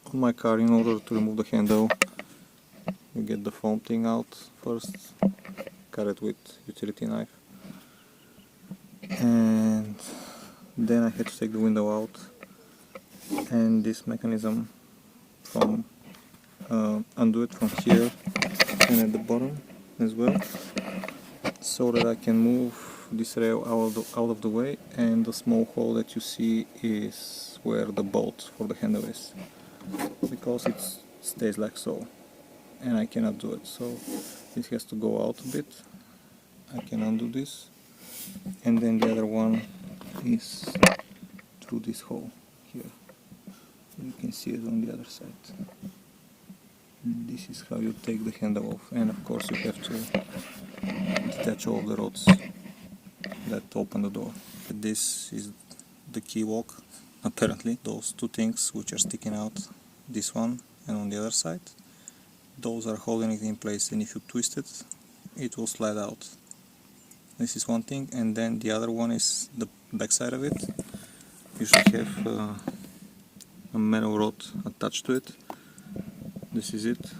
On my car, in order to remove the handle, you get the foam thing out first, cut it with utility knife, and then I had to take the window out and this mechanism from undo it from here and at the bottom as well, so that I can move this rail out of the way, and the small hole that you see is where the bolt for the handle is, because it stays like so and I cannot do it, so this has to go out a bit. I can undo this, and then the other one is through this hole here. You can see it on the other side. This is how you take the handle off, and of course you have to detach all the rods that open the door. This is the key lock, apparently. Those two things which are sticking out, this one and on the other side, those are holding it in place, and if you twist it, it will slide out. This is one thing, and then the other one is the back side of it. You should have a metal rod attached to it. This is it,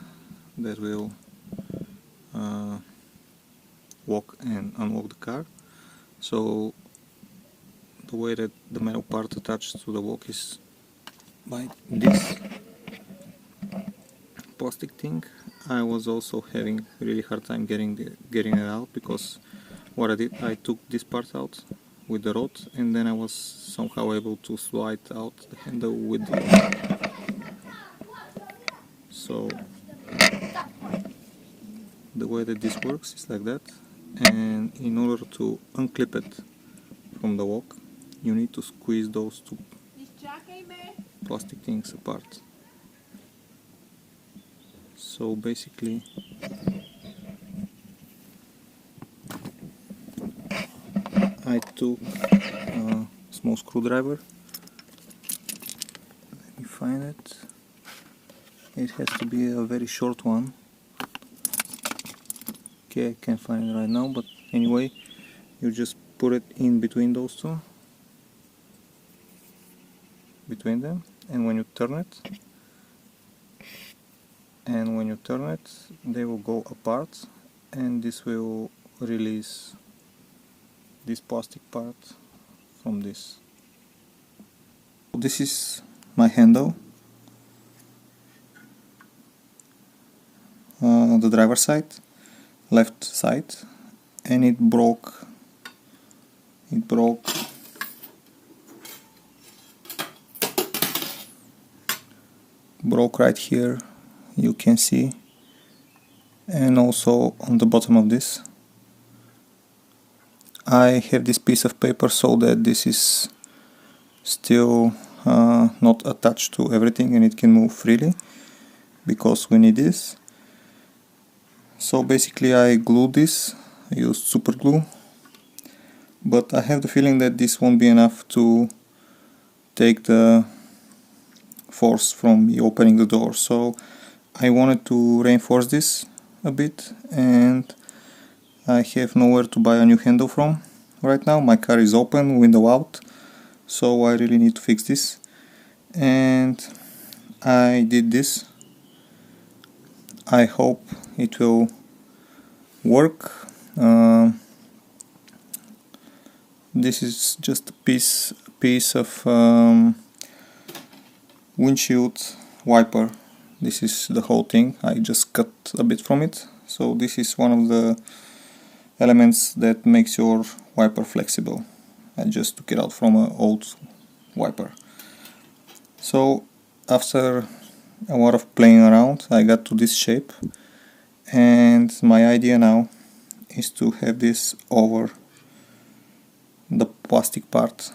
that will lock and unlock the car. So the way that the metal part attached to the lock is by this plastic thing. I was also having a really hard time getting it out, because what I did, I took this part out with the rod, and then I was somehow able to slide out the handle with the rod. So the way that this works is like that, and in order to unclip it from the lock, you need to squeeze those two plastic things apart. So basically I took a small screwdriver. Let me find it. It has to be a very short one. Okay, I can't find it right now, but anyway, you just put it in between those two, between them, and when you turn it, they will go apart, and this will release this plastic part from this. This is my handle, the driver side, left side, and it broke right here, you can see, and also on the bottom of this. I have this piece of paper so that this is still not attached to everything and it can move freely, because we need this. So basically I glued this, I used super glue, but I have the feeling that this won't be enough to take the force from me opening the door, so I wanted to reinforce this a bit, and I have nowhere to buy a new handle from right now. My car is open, window out, so I really need to fix this, and I did this. I hope it will work. This is just a piece of windshield wiper. This is the whole thing. I just cut a bit from it. So this is one of the elements that makes your wiper flexible. I just took it out from an old wiper. So after a lot of playing around, I got to this shape, and my idea now is to have this over the plastic part,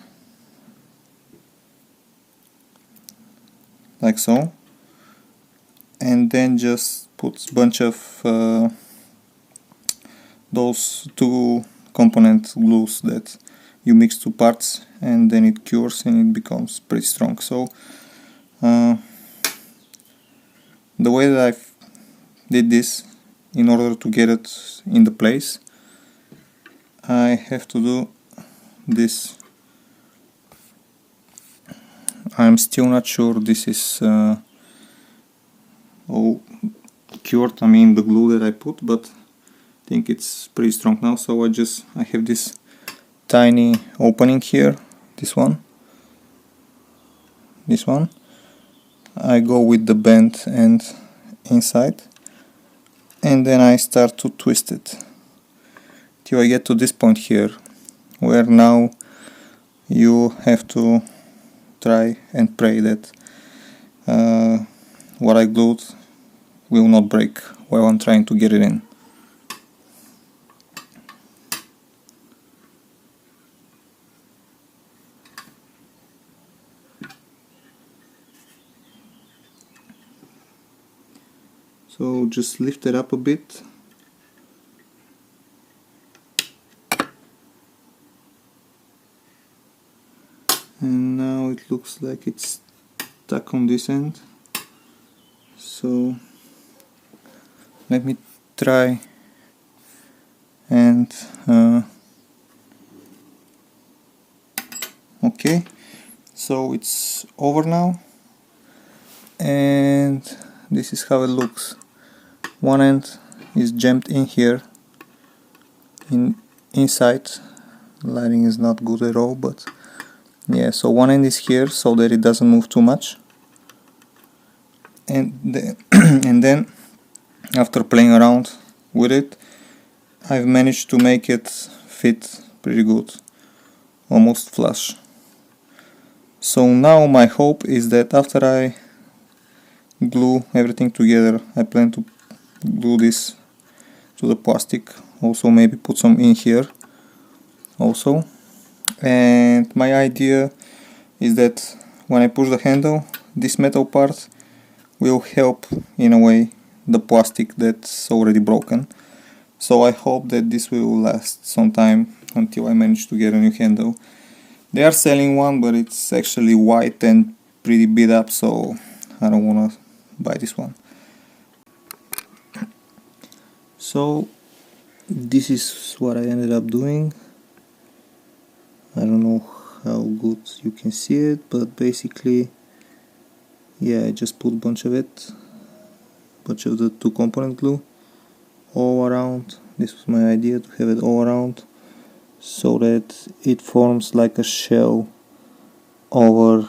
like so, and then just put a bunch of those two component glues that you mix two parts, and then it cures and it becomes pretty strong. So the way that I did this, in order to get it in the place, I have to do this. I'm still not sure this is all cured, I mean the glue that I put, but I think it's pretty strong now. So I have this tiny opening here, this one. I go with the bend end inside, and then I start to twist it till I get to this point here, where now you have to try and pray that what I glued will not break while I'm trying to get it in. So just lift it up a bit. And now it looks like it's stuck on this end. So let me try and okay, so it's over now, and this is how it looks. One end is jammed in here, inside. Lighting is not good at all, but yeah, so one end is here so that it doesn't move too much, and then after playing around with it, I've managed to make it fit pretty good, almost flush. So now my hope is that after I glue everything together, I plan to glue this to the plastic, also maybe put some in here also. And my idea is that when I push the handle, this metal part will help in a way the plastic that's already broken. So I hope that this will last some time until I manage to get a new handle. They are selling one, but it's actually white and pretty beat up, so I don't wanna buy this one. So this is what I ended up doing. I don't know how good you can see it, but basically, yeah, I just put a bunch of the 2-component glue all around. This was my idea, to have it all around so that it forms like a shell over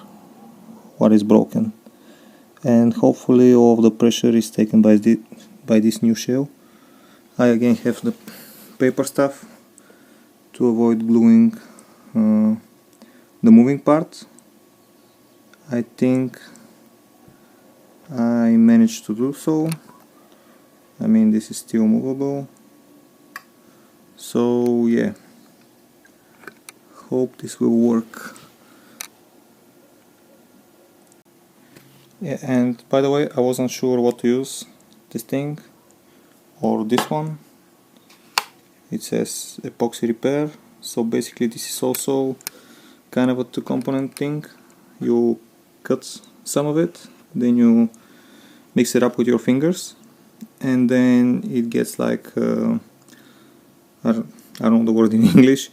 what is broken, and hopefully all of the pressure is taken by this new shell. I again have the paper stuff to avoid gluing the moving part. I think I managed to do so. I mean, this is still movable, so yeah, hope this will work. Yeah, and by the way, I wasn't sure what to use, this thing or this one. It says epoxy repair, so basically this is also kind of a 2-component thing. You cut some of it, then you mix it up with your fingers, and then it gets like I don't know the word in English.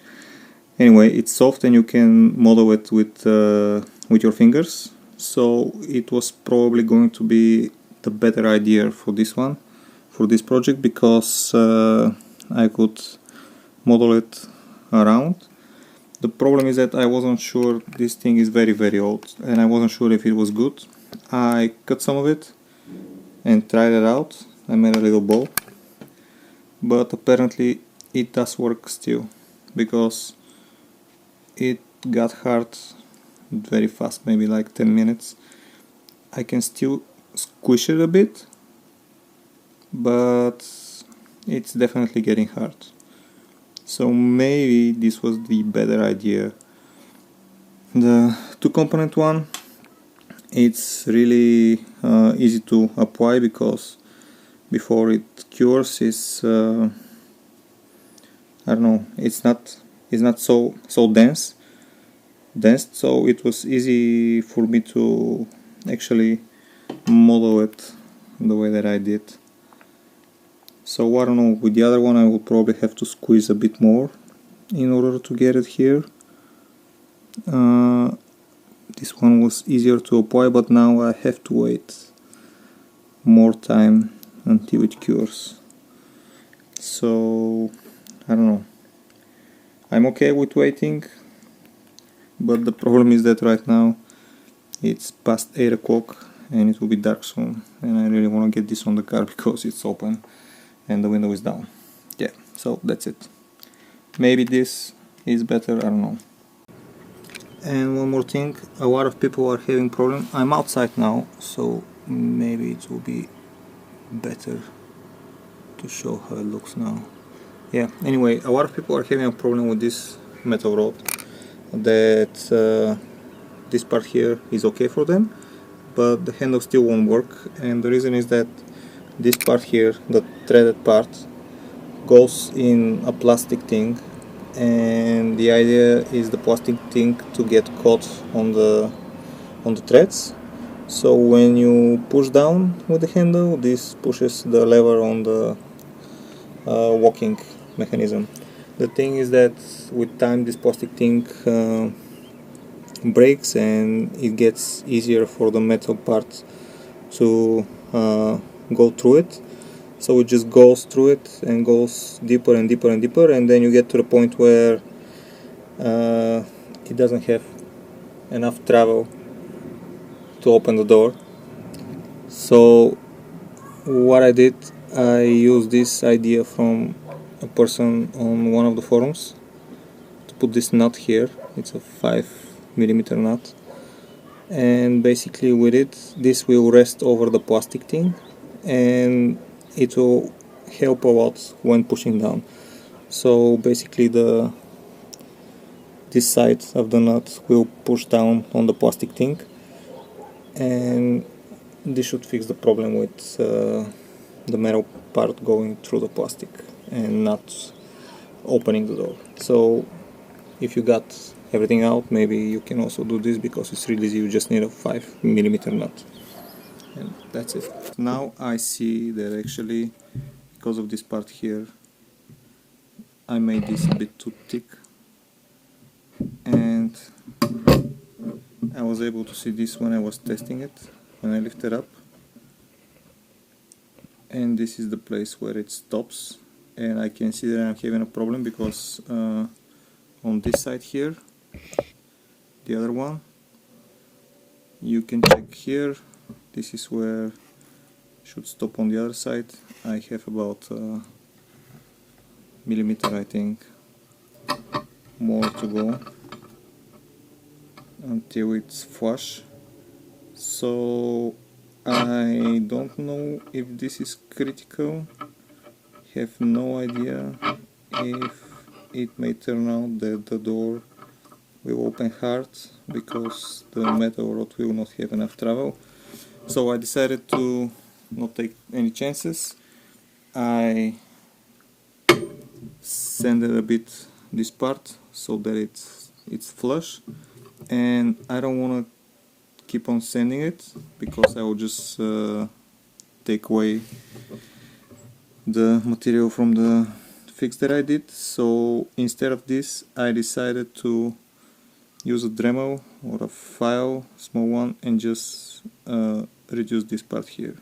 Anyway, it's soft and you can model it with your fingers. So it was probably going to be the better idea for this one, for this project, because I could model it around. The problem is that I wasn't sure, this thing is very old, and I wasn't sure if it was good. I cut some of it and tried it out. I made a little bow, but apparently it does work still, because it got hard very fast, maybe like 10 minutes. I can still squish it a bit, but it's definitely getting hard. So maybe this was the better idea. The 2-component one, it's really easy to apply, because before it cures is I don't know, it's not so dense, so it was easy for me to actually model it the way that I did. So I don't know, with the other one I will probably have to squeeze a bit more in order to get it here. This one was easier to apply, but now I have to wait more time until it cures. So I don't know, I'm okay with waiting, but the problem is that right now it's past 8 o'clock and it will be dark soon, and I really want to get this on the car because it's open and the window is down. Yeah, so that's it. Maybe this is better, I don't know. And one more thing, a lot of people are having problem. I'm outside now, so maybe it will be better to show how it looks now. Yeah, anyway, a lot of people are having a problem with this metal rod, that this part here is okay for them, but the handle still won't work, and the reason is that this part here, the threaded part, goes in a plastic thing, and the idea is the plastic thing to get caught on the threads. So when you push down with the handle, this pushes the lever on the walking mechanism. The thing is that with time this plastic thing breaks, and it gets easier for the metal part to go through it. So it just goes through it and goes deeper and deeper and deeper, and then you get to the point where it doesn't have enough travel to open the door. So what I did, I used this idea from a person on one of the forums to put this nut here. It's a 5mm nut, and basically with it, this will rest over the plastic thing and it will help a lot when pushing down. So basically this side of the nut will push down on the plastic thing, and this should fix the problem with the metal part going through the plastic and not opening the door. So if you got everything out, maybe you can also do this, because it's really easy. You just need a 5mm nut, and that's it. Now I see that actually, because of this part here, I made this a bit too thick, and I was able to see this when I was testing it, when I lifted up, and this is the place where it stops, and I can see that I'm having a problem because on this side here, the other one, you can check here, this is where it should stop. On the other side I have about millimeter, I think, more to go until it's flush. So I don't know if this is critical, have no idea if it may turn out that the door will open hard because the metal rod will not have enough travel. So I decided to not take any chances. I sanded a bit this part so that it's flush, and I don't want to keep on sanding it because I will just take away the material from the fix that I did. So instead of this, I decided to use a Dremel or a file, small one, and just reduce this part here,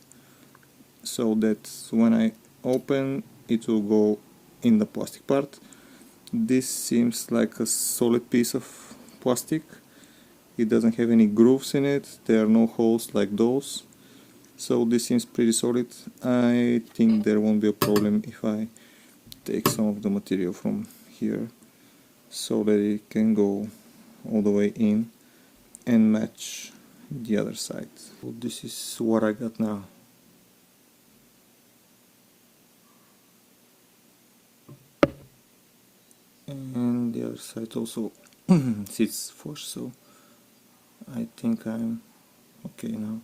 so that when I open, it will go in the plastic part. This seems like a solid piece of plastic. It doesn't have any grooves in it, there are no holes like those, so this seems pretty solid. I think there won't be a problem if I take some of the material from here so that it can go all the way in and match the other side. So this is what I got now. And the other side also sits flush, so I think I'm okay now.